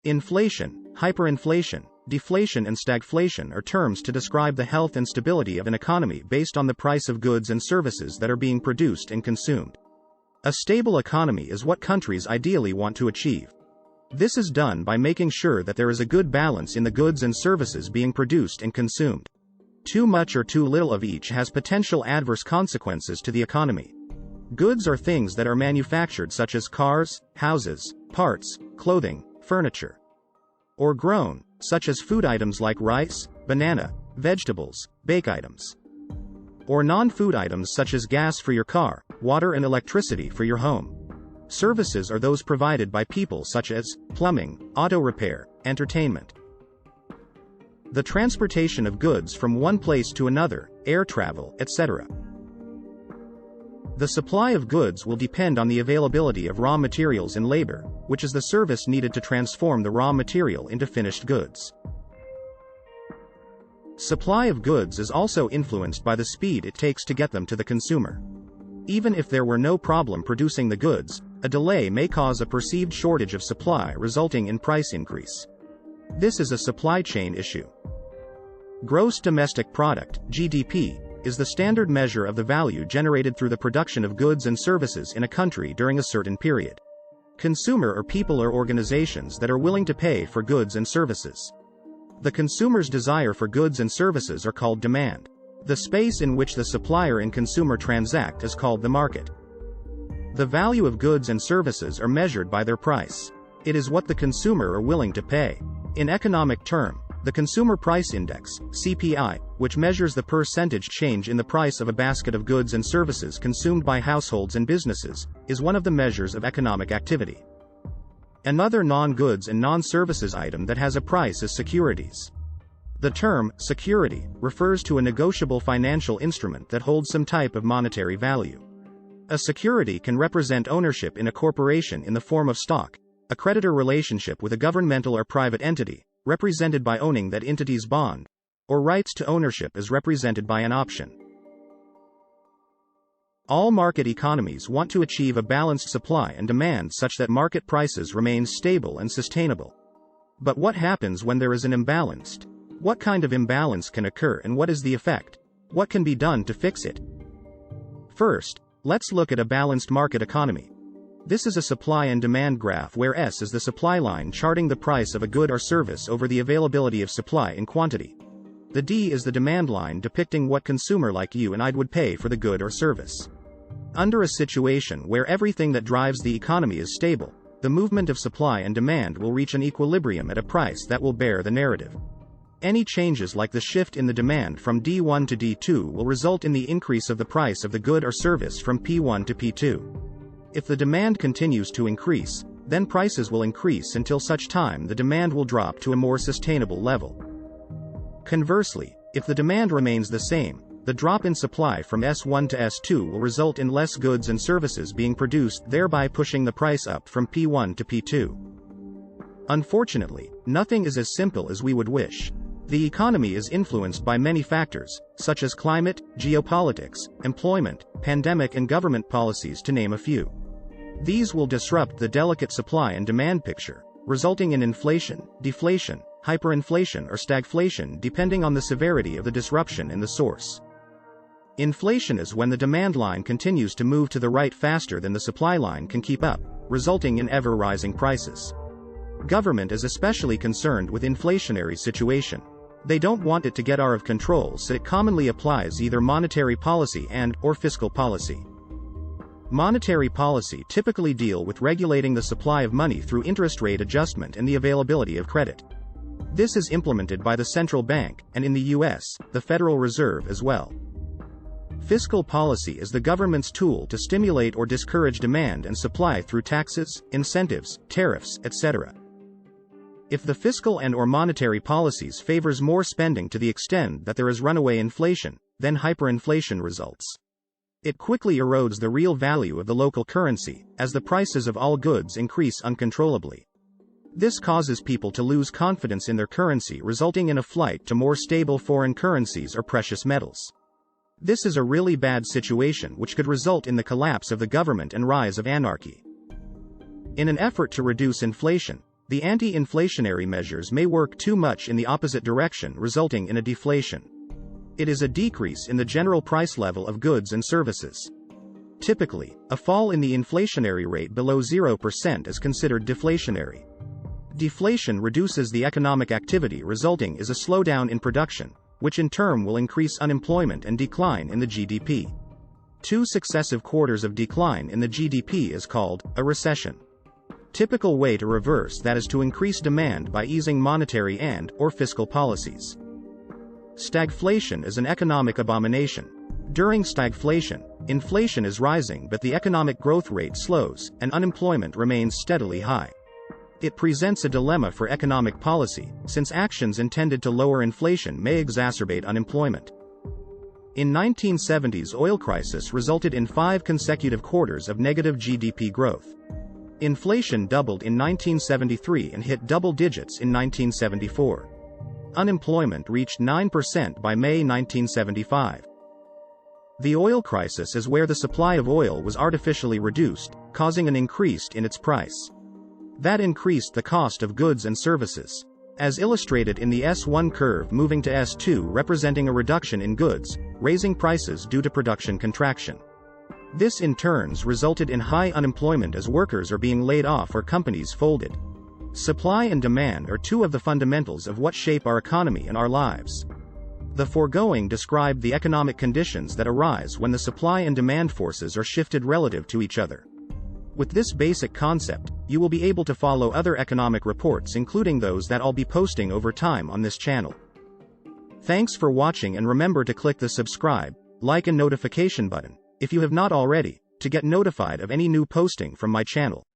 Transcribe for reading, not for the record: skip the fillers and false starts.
Inflation, hyperinflation, deflation and stagflation are terms to describe the health and stability of an economy based on the price of goods and services that are being produced and consumed. A stable economy is what countries ideally want to achieve. This is done by making sure that there is a good balance in the goods and services being produced and consumed. Too much or too little of each has potential adverse consequences to the economy. Goods are things that are manufactured, such as cars, houses, parts, clothing, furniture. Or grown, such as food items like rice, banana, vegetables, bake items. Or non-food items such as gas for your car, water and electricity for your home. Services are those provided by people, such as plumbing, auto repair, entertainment. The transportation of goods from one place to another, air travel, etc. The supply of goods will depend on the availability of raw materials and labor, which is the service needed to transform the raw material into finished goods. Supply of goods is also influenced by the speed it takes to get them to the consumer. Even if there were no problem producing the goods, a delay may cause a perceived shortage of supply, resulting in price increase. This is a supply chain issue. Gross domestic product, GDP, is the standard measure of the value generated through the production of goods and services in a country during a certain period. Consumer are people or organizations that are willing to pay for goods and services. The consumer's desire for goods and services are called demand. The space in which the supplier and consumer transact is called the market. The value of goods and services are measured by their price. It is what the consumer are willing to pay. In economic term, the Consumer Price Index, CPI, which measures the percentage change in the price of a basket of goods and services consumed by households and businesses, is one of the measures of economic activity. Another non-goods and non-services item that has a price is securities. The term security refers to a negotiable financial instrument that holds some type of monetary value. A security can represent ownership in a corporation in the form of stock, a creditor relationship with a governmental or private entity, represented by owning that entity's bond, or rights to ownership as represented by an option. All market economies want to achieve a balanced supply and demand such that market prices remain stable and sustainable. But what happens when there is an imbalance? What kind of imbalance can occur and what is the effect? What can be done to fix it? First, let's look at a balanced market economy. This is a supply and demand graph where S is the supply line charting the price of a good or service over the availability of supply in quantity. The D is the demand line depicting what consumer like you and I would pay for the good or service. Under a situation where everything that drives the economy is stable, the movement of supply and demand will reach an equilibrium at a price that will bear the narrative. Any changes like the shift in the demand from D1 to D2 will result in the increase of the price of the good or service from P1 to P2. If the demand continues to increase, then prices will increase until such time the demand will drop to a more sustainable level. Conversely, if the demand remains the same, the drop in supply from S1 to S2 will result in less goods and services being produced, thereby pushing the price up from P1 to P2. Unfortunately, nothing is as simple as we would wish. The economy is influenced by many factors, such as climate, geopolitics, employment, pandemic and government policies to name a few. These will disrupt the delicate supply and demand picture, resulting in inflation, deflation, hyperinflation or stagflation depending on the severity of the disruption and the source. Inflation is when the demand line continues to move to the right faster than the supply line can keep up, resulting in ever-rising prices. Government is especially concerned with inflationary situation. They don't want it to get out of control, so it commonly applies either monetary policy or fiscal policy. Monetary policy typically deal with regulating the supply of money through interest rate adjustment and the availability of credit. This is implemented by the central bank, and in the US, the Federal Reserve as well. Fiscal policy is the government's tool to stimulate or discourage demand and supply through taxes, incentives, tariffs, etc. If the fiscal and/or monetary policies favors more spending to the extent that there is runaway inflation, then hyperinflation results. It quickly erodes the real value of the local currency, as the prices of all goods increase uncontrollably. This causes people to lose confidence in their currency, resulting in a flight to more stable foreign currencies or precious metals. This is a really bad situation which could result in the collapse of the government and rise of anarchy. In an effort to reduce inflation, The anti-inflationary measures may work too much in the opposite direction, resulting in a deflation. It is a decrease in the general price level of goods and services. Typically, a fall in the inflationary rate below 0% is considered deflationary. Deflation reduces the economic activity, resulting in a slowdown in production, which in turn will increase unemployment and decline in the GDP. 2 successive quarters of decline in the GDP is called a recession. Typical way to reverse that is to increase demand by easing monetary and/or fiscal policies. Stagflation is an economic abomination. During stagflation, inflation is rising but the economic growth rate slows, and unemployment remains steadily high. It presents a dilemma for economic policy, since actions intended to lower inflation may exacerbate unemployment. In 1970s oil crisis resulted in 5 consecutive quarters of negative GDP growth. Inflation doubled in 1973 and hit double digits in 1974. Unemployment reached 9% by May 1975. The oil crisis is where the supply of oil was artificially reduced, causing an increase in its price. That increased the cost of goods and services, as illustrated in the S1 curve moving to S2, representing a reduction in goods, raising prices due to production contraction. This in turn resulted in high unemployment as workers are being laid off or companies folded. Supply and demand are 2 of the fundamentals of what shape our economy and our lives. The foregoing described the economic conditions that arise when the supply and demand forces are shifted relative to each other. With this basic concept, you will be able to follow other economic reports, including those that I'll be posting over time on this channel. Thanks for watching, and remember to click the subscribe, like and notification button, if you have not already, to get notified of any new posting from my channel.